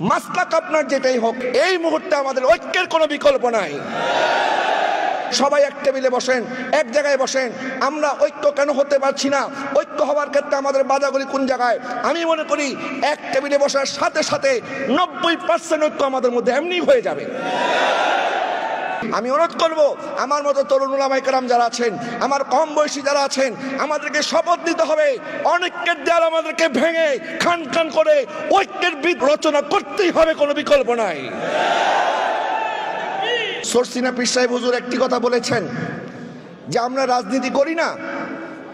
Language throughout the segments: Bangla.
মাসলাক আপনার যেটাই হোক, এই মুহূর্তে আমাদের ঐক্যের কোনো বিকল্প নাই। সবাই এক টেবিলে বসেন, এক জায়গায় বসেন। আমরা ঐক্য কেন হতে পারছি না? ঐক্য হওয়ার ক্ষেত্রে আমাদের বাধাগুলি কোন জায়গায়? আমি মনে করি এক টেবিলে বসার সাথে সাথে 90% ঐক্য আমাদের মধ্যে এমনি হয়ে যাবে। আমি অনুরোধ করব, আমার মতো তরুণ উলামায়ে কেরাম যারা আছেন, আমার কম বয়সী যারা আছেন, আমাদেরকে শপথ নিতে হবে অনেকের দেয়াল আমাদেরকে ভেঙে খান খান করে ঐক্যের বীজ রচনা করতেই হবে, কোনো বিকল্প নাই। সরসিনা পীর সাহেব হুজুর একটি কথা বলেছেন যে আমরা রাজনীতি করি না,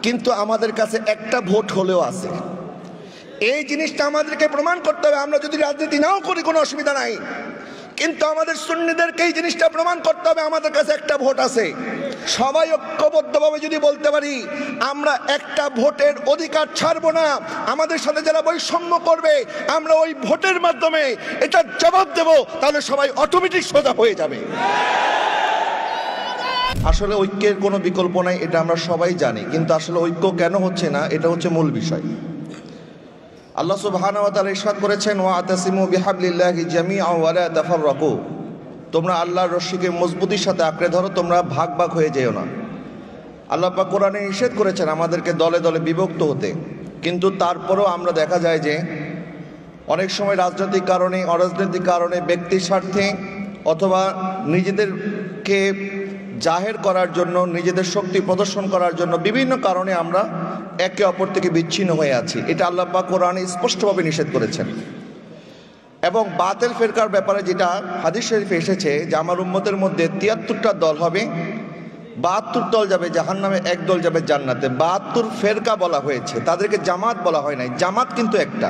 কিন্তু আমাদের কাছে একটা ভোট হলেও আছে। এই জিনিসটা আমাদেরকে প্রমাণ করতে হবে। আমরা যদি রাজনীতি নাও করি কোনো অসুবিধা নাই, কিন্তু আমাদের সুন্নিদেরকে এই জিনিসটা প্রমাণ করতে হবে আমাদের কাছে একটা ভোট আছে। সবাই ঐক্যবদ্ধভাবে যদি বলতে পারি আমরা একটা ভোটের অধিকার ছাড়বো না, আমাদের সাথে যারা বৈষম্য করবে আমরা ওই ভোটের মাধ্যমে এটার জবাব দেব, তাহলে সবাই অটোমেটিক সোজা হয়ে যাবে। আসলে ঐক্যের কোনো বিকল্প নাই, এটা আমরা সবাই জানি, কিন্তু আসলে ঐক্য কেন হচ্ছে না, এটা হচ্ছে মূল বিষয়। আল্লাহ সুবহানাহু ওয়া তাআলা ইরশাদ করেছেন, ওয়াতাসিমু বিহাবলিল্লাহি জামিআ ওয়া লা তাফাররাকু, তোমরা আল্লাহর রশিকে মজবুতির সাথে আঁকড়ে ধরো, তোমরা ভাগ ভাগ হয়ে যেও না। আল্লাহ পাক কোরআনে নিষেধ করেছেন আমাদেরকে দলে দলে বিভক্ত হতে, কিন্তু তারপরেও আমরা দেখা যায় যে অনেক সময় রাজনৈতিক কারণে, অরাজনৈতিক কারণে, ব্যক্তির স্বার্থে অথবা নিজেদেরকে জাহের করার জন্য, নিজেদের শক্তি প্রদর্শন করার জন্য বিভিন্ন কারণে আমরা একে অপর থেকে বিচ্ছিন্ন হয়ে আছি। এটা আল্লাহ পাক কোরআনে স্পষ্টভাবে নিষেধ করেছেন। এবং বাতিল ফেরকার ব্যাপারে যেটা হাদিস শরীফে এসেছে যে আমার উম্মতের মধ্যে ৭৩টা দল হবে, ৭২ দল যাবে জাহান্নামে, এক দল যাবে জান্নাতে। ৭২ ফেরকা বলা হয়েছে, তাদেরকে জামাত বলা হয় নাই। জামাত কিন্তু একটা।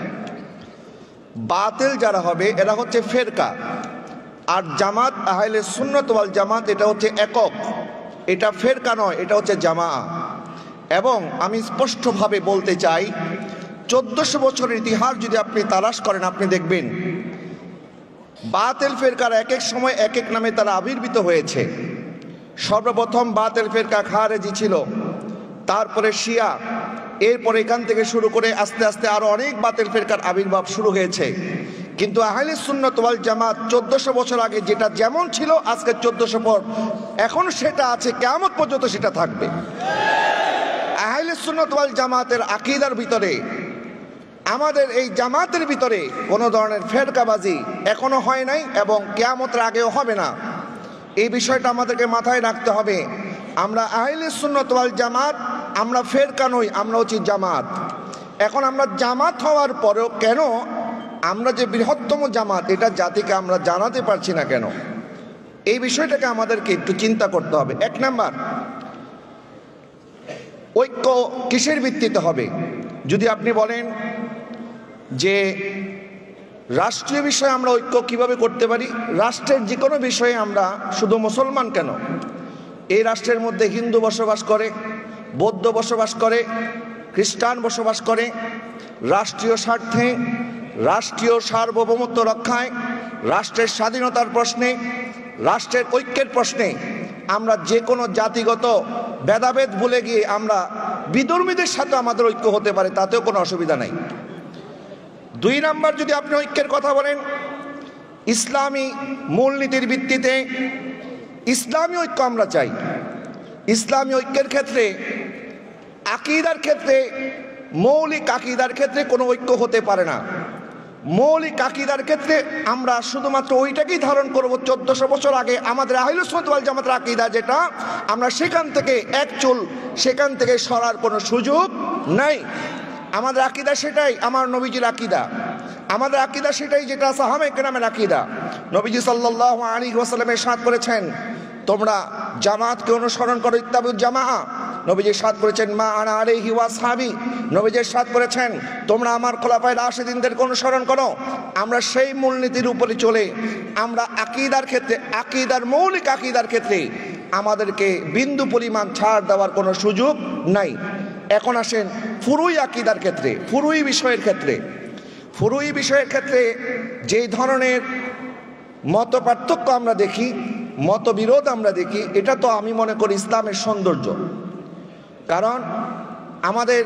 বাতিল যারা হবে এরা হচ্ছে ফেরকা, আর জামাত আহলে সুন্নাত ওয়াল জামাত এটা হচ্ছে একক, এটা ফেরকা নয়, এটা হচ্ছে জামা। এবং আমি স্পষ্টভাবে বলতে চাই 1400 বছরের ইতিহাস যদি আপনি তালাশ করেন আপনি দেখবেন বাতিল ফেরকার এক এক সময় এক এক নামে তারা আবির্ভূত হয়েছে। সর্বপ্রথম বাতিল ফেরকা খারেজি ছিল, তারপরে শিয়া, এরপরে এখান থেকে শুরু করে আস্তে আস্তে আরো অনেক বাতিল ফেরকার আবির্ভাব শুরু হয়েছে। কিন্তু আহলে সুন্নাত ওয়াল জামাত 1400 বছর আগে যেটা যেমন ছিল আজকে 1400 পর এখন সেটা আছে, কিয়ামত পর্যন্ত সেটা থাকবে। আহলে সুন্নাত ওয়াল জামাতের আকীদার ভিতরে, আমাদের এই জামাতের ভিতরে কোনো ধরনের ফেরকাবাজি এখনো হয় নাই এবং কিয়ামতের আগেও হবে না। এই বিষয়টা আমাদেরকে মাথায় রাখতে হবে। আমরা আহলে সুন্নাত ওয়াল জামাত, আমরা ফেরকা নই, আমরা হচ্ছি জামাত। এখন আমরা জামাত হওয়ার পরেও কেন আমরা যে বৃহত্তম জামাত এটা জাতিকে আমরা জানাতে পারছি না কেন? এই বিষয়টাকে আমাদেরকে একটু চিন্তা করতে হবে। এক নাম্বার, ঐক্য কিসের ভিত্তিতে হবে? যদি আপনি বলেন যে রাষ্ট্রীয় বিষয়ে আমরা ঐক্য কিভাবে করতে পারি, রাষ্ট্রের যে কোনো বিষয়ে আমরা, শুধু মুসলমান কেন, এই রাষ্ট্রের মধ্যে হিন্দু বসবাস করে, বৌদ্ধ বসবাস করে, খ্রিস্টান বসবাস করে। রাষ্ট্রীয় স্বার্থে, রাষ্ট্রীয় সার্বভৌমত্ব রক্ষায়, রাষ্ট্রের স্বাধীনতার প্রশ্নে, রাষ্ট্রের ঐক্যের প্রশ্নে আমরা যে কোনো জাতিগত ভেদাভেদ ভুলে গিয়ে আমরা বিধর্মীদের সাথে আমাদের ঐক্য হতে পারে, তাতেও কোনো অসুবিধা নাই। দুই নাম্বার, যদি আপনি ঐক্যের কথা বলেন ইসলামী মূলনীতির ভিত্তিতে, ইসলামী ঐক্য আমরা চাই। ইসলামী ঐক্যের ক্ষেত্রে, আকীদার ক্ষেত্রে, মৌলিক আকীদার ক্ষেত্রে কোনো ঐক্য হতে পারে না। মৌলিক আকীদার ক্ষেত্রে আমরা শুধুমাত্র ওইটাকেই ধারণ করব 1400 বছর আগে আমাদের আহলে সুন্নাত ওয়াল জামাতের আকীদা যেটা, আমরা সেখান থেকে এক চুল সেখান থেকে সরার কোনো সুযোগ নাই। আমাদের আকীদা সেটাই, আমার নবীজির আকীদা। আমাদের আকীদা সেটাই যেটা সাহাবায়ে কেরামের আকীদা। নবীজি সাল্লাল্লাহু আলাইহি ওয়াসাল্লাম ইরশাদ করেছেন তোমরা জামাতকে অনুসরণ করো, ইত্তাবিউল জামাআ। নবীজি ইরশাদ করেছেন মা আনা আলাইহি ওয়া আসহাবি। নবীজি ইরশাদ করেছেন তোমরা আমার খোলাফায়ে রাশিদিনদেরকে অনুসরণ করো। আমরা সেই মূলনীতির উপরে চলে আমরা আকীদার ক্ষেত্রে, আকীদার মৌলিক আকীদার ক্ষেত্রে আমাদেরকে বিন্দু পরিমাণ ছাড় দেওয়ার কোনো সুযোগ নাই। এখন আসেন ফুরুই আকীদার ক্ষেত্রে, ফুরুই বিষয়ের ক্ষেত্রে। ফুরুই বিষয়ের ক্ষেত্রে যেই ধরনের মত পার্থক্য আমরা দেখি, মতবিরোধ আমরা দেখি, এটা তো আমি মনে করি ইসলামের সৌন্দর্য। কারণ আমাদের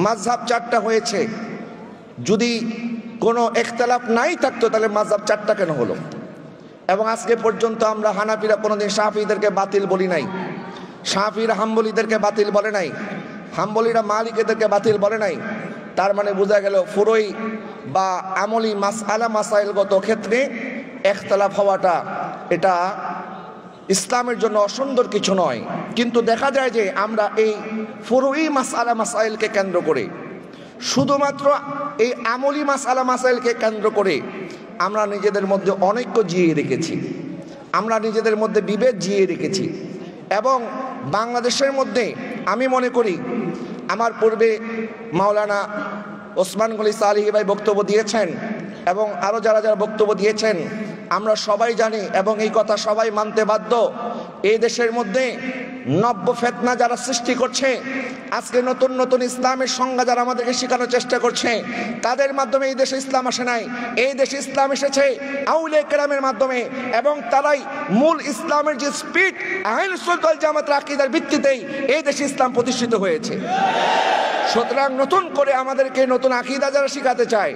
মাযহাব 4টা হয়েছে, যদি কোনো ইখতিলাফ নাই থাকতো তাহলে মাযহাব 4টা কেন হলো? এবং আজকে পর্যন্ত আমরা হানাফিরা কোনোদিন শাফিঈদেরকে বাতিল বলি নাই, শাফিঈরা হাম্বলীদেরকে বাতিল বলে নাই, হাম্বলীরা মালিকীদেরকে বাতিল বলে নাই। তার মানে বোঝা গেল ফুরুই বা আমলি মাসআলা মাসাইলগত ক্ষেত্রে ইখতিলাফ হওয়াটা এটা ইসলামের জন্য অসুন্দর কিছু নয়। কিন্তু দেখা যায় যে আমরা এই ফুরুই মাসআলা মাসাইলকে কেন্দ্র করে, শুধুমাত্র এই আমলি মাসআলা মাসাইলকে কেন্দ্র করে আমরা নিজেদের মধ্যে অনৈক্য জিয়ে রেখেছি, আমরা নিজেদের মধ্যে বিভেদ জিয়ে রেখেছি। এবং বাংলাদেশের মধ্যে আমি মনে করি, আমার পূর্বে মাওলানা ওসমান গনি সালেহী ভাই বক্তব্য দিয়েছেন এবং আরও যারা যারা বক্তব্য দিয়েছেন, আমরা সবাই জানি এবং এই কথা সবাই মানতে বাধ্য, এই দেশের মধ্যে নব্য ফিতনা যারা সৃষ্টি করছে, আজকে নতুন নতুন ইসলামের সংজ্ঞা যারা আমাদেরকে শেখানোর চেষ্টা করছে, তাদের মাধ্যমে এই দেশে ইসলাম আসে নাই। এই দেশে ইসলাম এসেছে আউলিয়া কেরামের মাধ্যমে, এবং তারাই মূল ইসলামের যে স্পিরিট আহলে সুন্নাত ওয়াল জামাতের আকীদার ভিত্তিতেই এই দেশে ইসলাম প্রতিষ্ঠিত হয়েছে। সুতরাং নতুন করে আমাদেরকে নতুন আকীদা যারা শিখাতে চায়,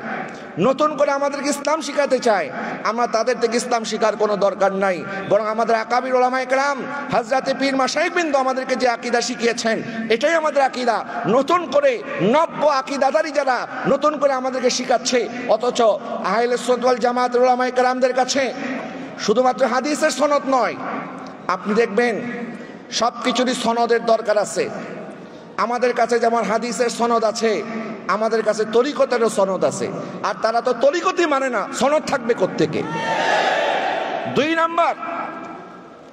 নতুন করে আমাদেরকে ইসলাম শিখাতে চায়, আমরা তাদের থেকে ইসলাম শিখার কোনো দরকার নাই। বরং আমাদের আকাবির উলামায়ে কেরাম হযরতে পীর মাশায়েখবিন্দু আমাদেরকে যে আকীদা শিখিয়েছেন এটাই আমাদের আকীদা। নতুন করে নব্য আকীদাদারি যারা নতুন করে আমাদেরকে শিখাচ্ছে, অথচ আহলে সুন্নাত ওয়াল জামাতের উলামায়ে কেরামদের কাছে শুধুমাত্র হাদিসের সনদ নয়, আপনি দেখবেন সব কিছুরই সনদের দরকার আছে। আমাদের কাছে যেমন হাদিসের সনদ আছে, আমাদের কাছে তরিকতেরও সনদ আছে, আর তারা তো তরিকতই মানে না, সনদ থাকবে কোত্থেকে? 2 নাম্বার,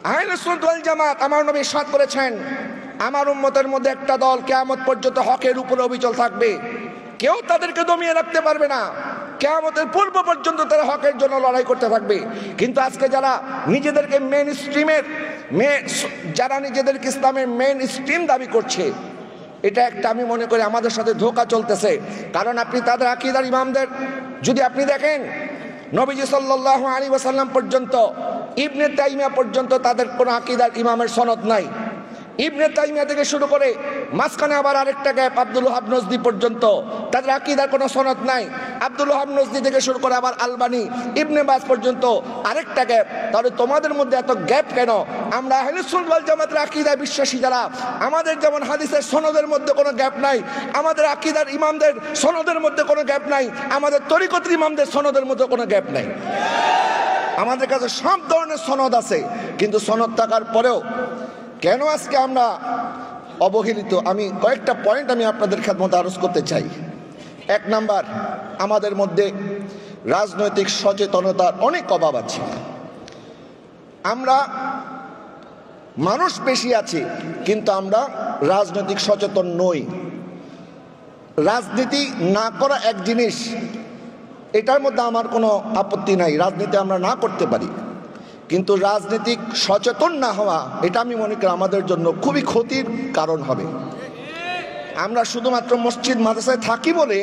আহলে সুন্নাত ওয়াল জামাত আমার নবী ইরশাদ করেছেন, আমার উম্মতের মধ্যে একটা দল কিয়ামত পর্যন্ত হকের উপরে অবিচল থাকবে, কেউ তাদেরকে দমিয়ে রাখতে পারবে না, কিয়ামতের পূর্ব পর্যন্ত তারা হকের জন্য লড়াই করতে থাকবে। কিন্তু আজকে যারা নিজেদেরকে যারা নিজেদেরকে ইসলামের মেইন স্ট্রিম দাবি করছে, এটা একটা আমি মনে করি আমাদের সাথে ধোঁকা চলতেছে। কারণ আপনি তাদের আকীদার ইমামদের যদি আপনি দেখেন, নবীজি সাল্লাল্লাহু আলাইহি ওয়াসাল্লাম পর্যন্ত, ইবনে তাইমিয়া পর্যন্ত তাদের কোনো আকীদার ইমামের সনদ নাই। ইবনে তাইমিয়া থেকে শুরু করে মাঝখানে আবার আরেকটা গ্যাপ আব্দুল ওয়াহাব নজদি পর্যন্ত, তাদের আকীদার কোনো সনদ নাই। আব্দুল ওয়াহাব নজদি থেকে শুরু করে আবার আলবানী, ইবনে বাজ পর্যন্ত আরেকটা গ্যাপ। তাহলে তোমাদের মধ্যে এত গ্যাপ কেন? আমরা আহলে সুন্নাত ওয়াল জামাতের আকীদায় বিশ্বাসী যারা, আমাদের যেমন হাদিসের সনদের মধ্যে কোনো গ্যাপ নাই, আমাদের আকীদার ইমামদের সনদের মধ্যে কোনো গ্যাপ নাই, আমাদের তরিকতের ইমামদের সনদের মধ্যে কোনো গ্যাপ নাই। আমাদের কাছে সব ধরনের সনদ আছে, কিন্তু সনদ থাকার পরেও কেন আজকে আমরা অবহেলিত? আমি কয়েকটা পয়েন্ট আমি আপনাদের খেদমতে আরজ করতে চাই। 1 নাম্বার, আমাদের মধ্যে রাজনৈতিক সচেতনতার অনেক অভাব আছে। আমরা মানুষ বেশি আছে, কিন্তু আমরা রাজনৈতিক সচেতন নই। রাজনীতি না করা এক জিনিস, এটার মধ্যে আমার কোনো আপত্তি নাই, রাজনীতি আমরা না করতে পারি, কিন্তু রাজনৈতিক সচেতন না হওয়া এটা আমি মনে করি আমাদের জন্য খুবই ক্ষতির কারণ হবে। আমরা শুধুমাত্র মসজিদ মাদ্রাসায় থাকি বলে,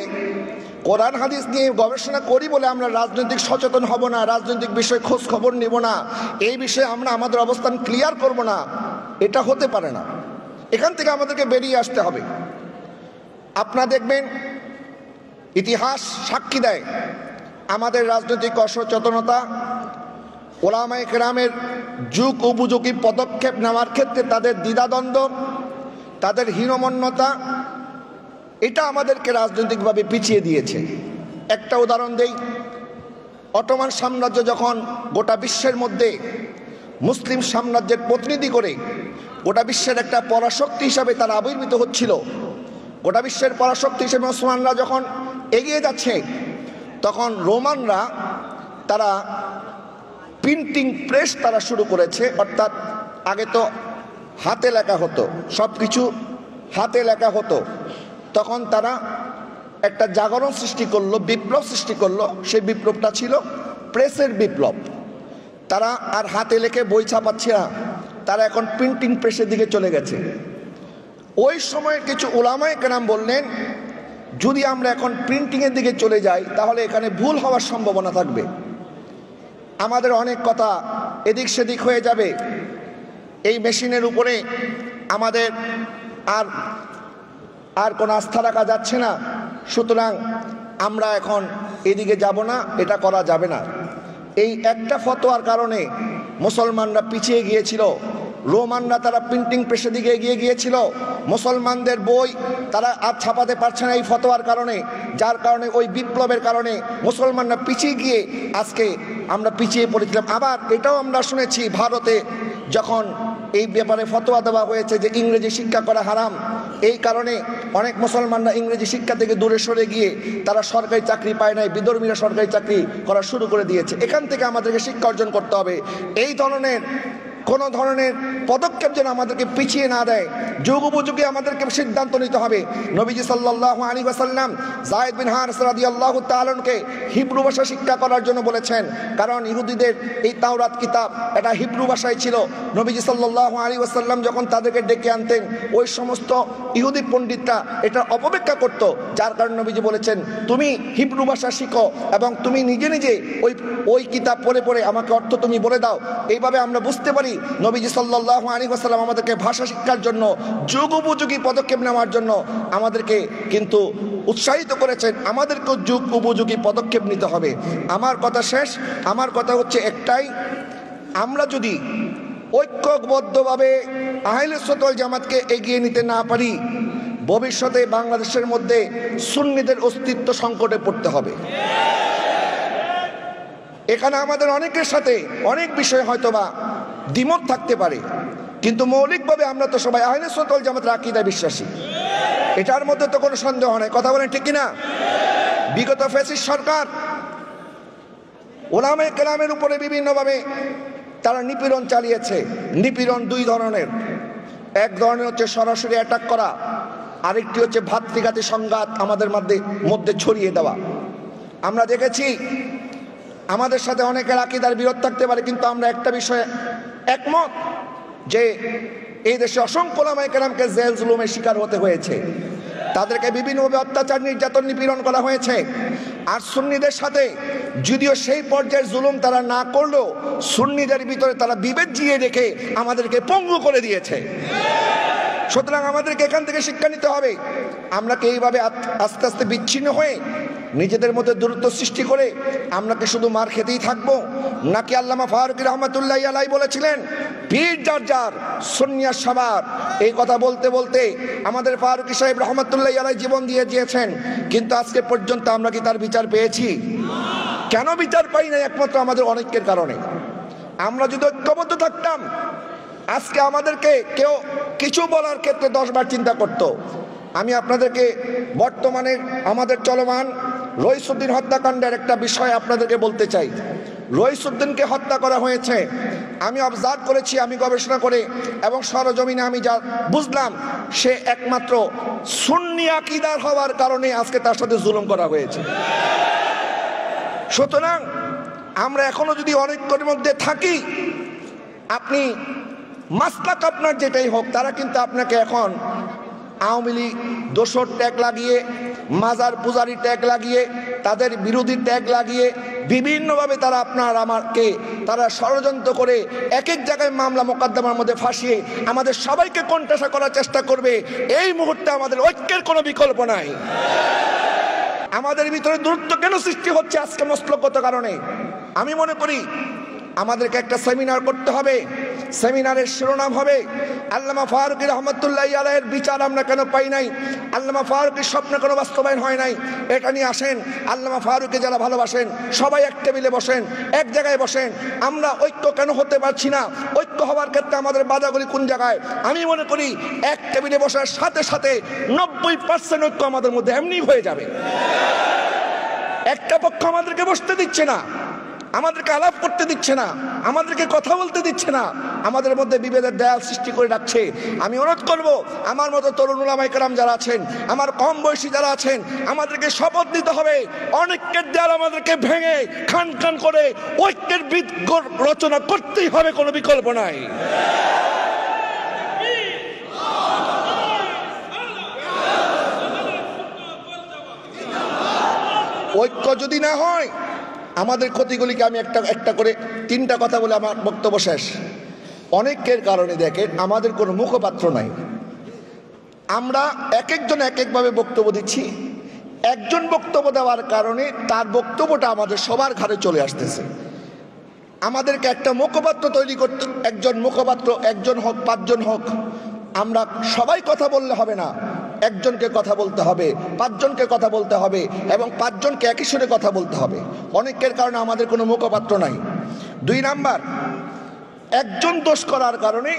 কোরআন হাদিস নিয়ে গবেষণা করি বলে আমরা রাজনৈতিক সচেতন হব না, রাজনৈতিক বিষয়ে খোঁজ খবর নেব না, এই বিষয়ে আমরা আমাদের অবস্থান ক্লিয়ার করব না, এটা হতে পারে না। এখান থেকে আমাদেরকে বেরিয়ে আসতে হবে। আপনারা দেখবেন ইতিহাস সাক্ষী দেয় আমাদের রাজনৈতিক অসচেতনতা, উলামায়ে কেরামের যুগ উপযোগী পদক্ষেপ নেওয়ার ক্ষেত্রে তাদের দ্বিধাদ্বন্দ্ব, তাদের হীনমন্যতা, এটা আমাদেরকে রাজনৈতিকভাবে পিছিয়ে দিয়েছে। একটা উদাহরণ দেই, অটোমান সাম্রাজ্য যখন গোটা বিশ্বের মধ্যে মুসলিম সাম্রাজ্যের প্রতিনিধি করে গোটা বিশ্বের একটা পরাশক্তি হিসাবে তারা আবির্ভূত হচ্ছিল, গোটা বিশ্বের পরাশক্তি হিসেবে ওসমানরা যখন এগিয়ে যাচ্ছে, তখন রোমানরা তারা প্রিন্টিং প্রেস তারা শুরু করেছে। অর্থাৎ আগে তো হাতে লেখা হতো, সব কিছু হাতে লেখা হতো, তখন তারা একটা জাগরণ সৃষ্টি করলো, বিপ্লব সৃষ্টি করলো। সেই বিপ্লবটা ছিল প্রেসের বিপ্লব। তারা আর হাতে লেখে বই ছাপাচ্ছে না, তারা এখন প্রিন্টিং প্রেসের দিকে চলে গেছে। ওই সময় কিছু উলামায়ে কেরাম বললেন, যদি আমরা এখন প্রিন্টিংয়ের দিকে চলে যাই তাহলে এখানে ভুল হওয়ার সম্ভাবনা থাকবে, আমাদের অনেক কথা এদিক সেদিক হয়ে যাবে, এই মেশিনের উপরে আমাদের আর কোনো আস্থা রাখা যাচ্ছে না। সুতরাং আমরা এখন এদিকে যাব না, এটা করা যাবে না। এই একটা ফতোয়ার কারণে মুসলমানরা পিছিয়ে গিয়েছিল। রোমানরা তারা প্রিন্টিং প্রেসের দিকে এগিয়ে গিয়েছিল। মুসলমানদের বই তারা আর ছাপাতে পারছে না এই ফতোয়ার কারণে, যার কারণে ওই বিপ্লবের কারণে মুসলমানরা পিছিয়ে গিয়ে আজকে আমরা পিছিয়ে পড়েছিলাম। আবার এটাও আমরা শুনেছি ভারতে যখন এই ব্যাপারে ফতোয়া দেওয়া হয়েছে যে ইংরেজি শিক্ষা করা হারাম, এই কারণে অনেক মুসলমানরা ইংরেজি শিক্ষা থেকে দূরে সরে গিয়ে তারা সরকারি চাকরি পায় নাই, বিধর্মীরা সরকারি চাকরি করা শুরু করে দিয়েছে। এখান থেকে আমাদেরকে শিক্ষা অর্জন করতে হবে। এই ধরনের কোনো ধরনের পদক্ষেপ যেন আমাদেরকে পিছিয়ে না দেয়, যুগ উপযোগী আমাদেরকে সিদ্ধান্ত নিতে হবে। নবীজি সাল্লাল্লাহু আলাইহি ওয়াসাল্লাম যায়েদ বিন হারিস রাদিয়াল্লাহু তাআলা আনহুকে হিব্রু ভাষা শিক্ষা করার জন্য বলেছেন, কারণ ইহুদিদের এই তাওরাত কিতাব এটা হিব্রু ভাষায় ছিল। নবীজি সাল্লাল্লাহু আলাইহি ওয়াসাল্লাম যখন তাদেরকে ডেকে আনতেন, ওই সমস্ত ইহুদি পণ্ডিতরা এটা অপব্যাখ্যা করত, যার কারণে নবীজি বলেছেন তুমি হিব্রু ভাষা শিখো এবং তুমি নিজে নিজে ওই কিতাব পড়ে পড়ে আমাকে অর্থ তুমি বলে দাও। এইভাবে আমরা বুঝতে পারি নবীজি সাল্লাল্লাহু আলাইহি ওয়াসাল্লাম আমাদেরকে ভাষা শিক্ষার জন্য যুগ উপযোগী পদক্ষেপ নেওয়ার জন্য আমাদেরকে কিন্তু উৎসাহিত করেছেন। আমাদেরকেও যুগ উপযোগী পদক্ষেপ নিতে হবে। আমার কথা শেষ। আমার কথা হচ্ছে একটাই, আমরা যদি ঐক্যবদ্ধভাবে আহলে সুন্নাত ওয়াল জামাতকে এগিয়ে নিতে না পারি, ভবিষ্যতে বাংলাদেশের মধ্যে সুন্নিদের অস্তিত্ব সংকটে পড়তে হবে। এখানে আমাদের অনেকের সাথে অনেক বিষয় হয়তোবা দ্বিমত থাকতে পারে, কিন্তু মৌলিকভাবে আমরা তো সবাই আহলে সুন্নাত ওয়াল জামাতের আকীদায় বিশ্বাসী, এটার মধ্যে তো কোনো সন্দেহ নেই। কথা বলেন ঠিক কিনা? বিগত ফ্যাসিস্ট সরকার উলামায়ে কেরামের উপরে বিভিন্নভাবে তারা নিপীড়ন চালিয়েছে। নিপীড়ন দুই ধরনের, এক ধরনের হচ্ছে সরাসরি অ্যাটাক করা, আরেকটি হচ্ছে ভাতৃঘাতী সংঘাত আমাদের মধ্যে ছড়িয়ে দেওয়া। আমরা দেখেছি আমাদের সাথে অনেকের আকীদার বিরোধ থাকতে পারে, কিন্তু আমরা একটা বিষয়ে একমত যে এই দেশে অসংখ্য উলামায়ে কেরামকে জেল জুলুমের শিকার হতে হয়েছে, তাদেরকে বিভিন্নভাবে অত্যাচার নির্যাতন নিপীড়ন করা হয়েছে। আর সুন্নিদের সাথে যদিও সেই পর্যায়ের জুলুম তারা না করলেও সুন্নিদের ভিতরে তারা বিভেদ জিয়ে রেখে আমাদেরকে পঙ্গু করে দিয়েছে। সুতরাং আমাদেরকে এখান থেকে শিক্ষা নিতে হবে। আমরা কি এইভাবে আস্তে আস্তে বিচ্ছিন্ন হয়ে নিজেদের মধ্যে দূরত্ব সৃষ্টি করে আমরা কি শুধু মার খেতেই থাকবো? নাকি আল্লামা ফারুকী রহমাতুল্লাহি আলাইহি বলেছিলেন পীর যার যার সুন্নিয়াত সবার। এই কথা বলতে বলতে আমাদের ফারুকী সাহেব রহমাতুল্লাহি আলাইহি জীবন দিয়ে দিয়েছেন, কিন্তু আজকে পর্যন্ত আমরা কি তার বিচার পেয়েছি? কেন বিচার পাই না? একমাত্র আমাদের অনেকের কারণে। আমরা যদি ঐক্যবদ্ধ থাকতাম, আজকে আমাদেরকে কেউ কিছু বলার ক্ষেত্রে 10 বার চিন্তা করত। আমি আপনাদেরকে বর্তমানে আমাদের চলমান রইসুদ্দিন হত্যাকাণ্ডের একটা বিষয় আপনাদেরকে বলতে চাই। রইসুদ্দিনকে হত্যা করা হয়েছে, আমি অবজার্ভ করেছি, আমি গবেষণা করে এবং সরজমিনে আমি যা বুঝলাম, সে একমাত্র সুন্নি আকীদার হওয়ার কারণে আজকে তার সাথে জুলুম করা হয়েছে। সুতরাং আমরা এখনো যদি অনৈক্যের মধ্যে থাকি, আপনি মাসলাক আপনার যেটাই হোক, তারা কিন্তু আপনাকে এখন আওয়ামী লীগ দোসর ট্যাগ লাগিয়ে, মাজার পূজারি ট্যাগ লাগিয়ে, তাদের বিরোধী ট্যাগ লাগিয়ে বিভিন্নভাবে তারা আপনার আমাকে তারা ষড়যন্ত্র করে এক এক জায়গায় মামলা মোকদ্দমার মধ্যে ফাঁসিয়ে আমাদের সবাইকে কোণঠাসা করার চেষ্টা করবে। এই মুহূর্তে আমাদের ঐক্যের কোনো বিকল্প নাই। আমাদের ভিতরে দূরত্ব কেন সৃষ্টি হচ্ছে আজকে মসলকগত কারণে? আমি মনে করি আমাদেরকে একটা সেমিনার করতে হবে। সেমিনারের শিরোনাম হবে আল্লামা ফারুকী রহমাতুল্লাহি আলাইহির বিচার আমরা কেন পাই নাই, আল্লামা ফারুকীর স্বপ্ন কেন বাস্তবায়ন হয় নাই, এটা নিয়ে আসেন। আল্লামা ফারুকী যারা ভালোবাসেন সবাই এক টেবিলে বসেন, এক জায়গায় বসেন। আমরা ঐক্য কেন হতে পারছি না? ঐক্য হওয়ার ক্ষেত্রে আমাদের বাধাগুলি কোন জায়গায়? আমি মনে করি এক টেবিলে বসার সাথে সাথে 90% ঐক্য আমাদের মধ্যে এমনি হয়ে যাবে। একটা পক্ষ আমাদেরকে বসতে দিচ্ছে না, আমাদেরকে আলাপ করতে দিচ্ছে না, আমাদেরকে কথা বলতে দিচ্ছে না, আমাদের মধ্যে বিভেদের দেয়াল সৃষ্টি করে রাখছে। আমি অনুরোধ করব, আমার মতো তরুণ উলামায়ে কেরাম যারা আছেন, আমার কম বয়সী যারা আছেন, আমাদেরকে শপথ নিতে হবে অনৈক্যের দেয়াল আমাদেরকে ভেঙে খান খান করে ঐক্যের বীজ রচনা করতেই হবে, কোনো বিকল্প নাই। ঐক্য যদি না হয় আমাদের ক্ষতিগুলিকে আমি একটা করে 3টা কথা বলে আমার বক্তব্য শেষ। অনেকের কারণে দেখেন আমাদের কোনো মুখপাত্র নাই, আমরা এক একজন এক একভাবে বক্তব্য দিচ্ছি, একজন বক্তব্য দেওয়ার কারণে তার বক্তব্যটা আমাদের সবার ঘাড়ে চলে আসতেছে। আমাদেরকে একটা মুখপাত্র তৈরি করতে, একজন হোক 5 জন হোক, আমরা সবাই কথা বললে হবে না, একজনকে কথা বলতে হবে, 5 জনকে কথা বলতে হবে, এবং 5 জনকে একই সুরে কথা বলতে হবে। অনেকের কারণে আমাদের কোনো মুখপাত্র নাই। 2 নাম্বার, একজন দোষ করার কারণে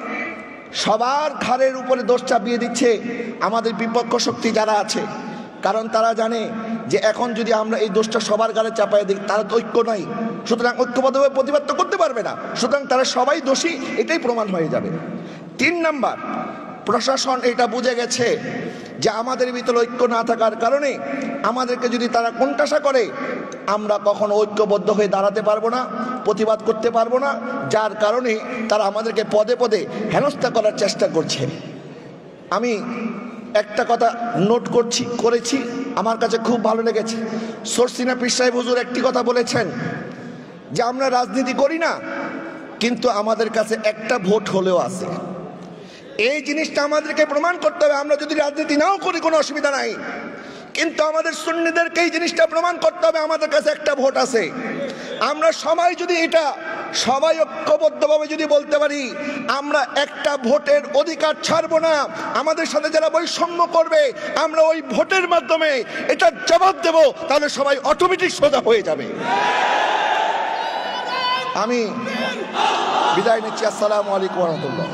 সবার ঘাড়ের উপরে দোষ চাপিয়ে দিচ্ছে আমাদের বিপক্ষ শক্তি যারা আছে, কারণ তারা জানে যে এখন যদি আমরা এই দোষটা সবার ঘাড়ে চাপাই দিই, তারা তো ঐক্য নাই, সুতরাং ঐক্যবদ্ধভাবে প্রতিবাদ তো করতে পারবে না, সুতরাং তারা সবাই দোষী, এটাই প্রমাণ হয়ে যাবে। 3 নাম্বার, প্রশাসন এটা বুঝে গেছে যে আমাদের ভিতরে ঐক্য না থাকার কারণে আমাদেরকে যদি তারা কোণঠাসা করে, আমরা কখনো ঐক্যবদ্ধ হয়ে দাঁড়াতে পারবো না, প্রতিবাদ করতে পারবো না, যার কারণে তারা আমাদেরকে পদে পদে হেনস্থা করার চেষ্টা করছে। আমি একটা কথা নোট করেছি, আমার কাছে খুব ভালো লেগেছে। সরসিনা পীর সাহেব হুজুর একটি কথা বলেছেন যে আমরা রাজনীতি করি না, কিন্তু আমাদের কাছে একটা ভোট হলেও আছে। এই জিনিসটা আমাদেরকে প্রমাণ করতে হবে। আমরা যদি রাজনীতি নাও করি কোনো অসুবিধা নাই, কিন্তু আমাদের সুন্নিদেরকে এই জিনিসটা প্রমাণ করতে হবে আমাদের কাছে একটা ভোট আছে। আমরা সবাই ঐক্যবদ্ধভাবে যদি বলতে পারি আমরা একটা ভোটের অধিকার ছাড়বো না, আমাদের সাথে যারা বৈষম্য করবে আমরা ওই ভোটের মাধ্যমে এটার জবাব দেব, তাহলে সবাই অটোমেটিক সোজা হয়ে যাবে। আমি বিদায় নিচ্ছি। আসসালামু আলাইকুম ওয়া রাহমাতুল্লাহ।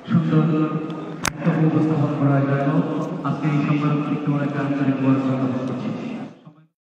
সুন্দর বক্তব্য উপস্থাপন করার জন্য আজকে এই সংবাদ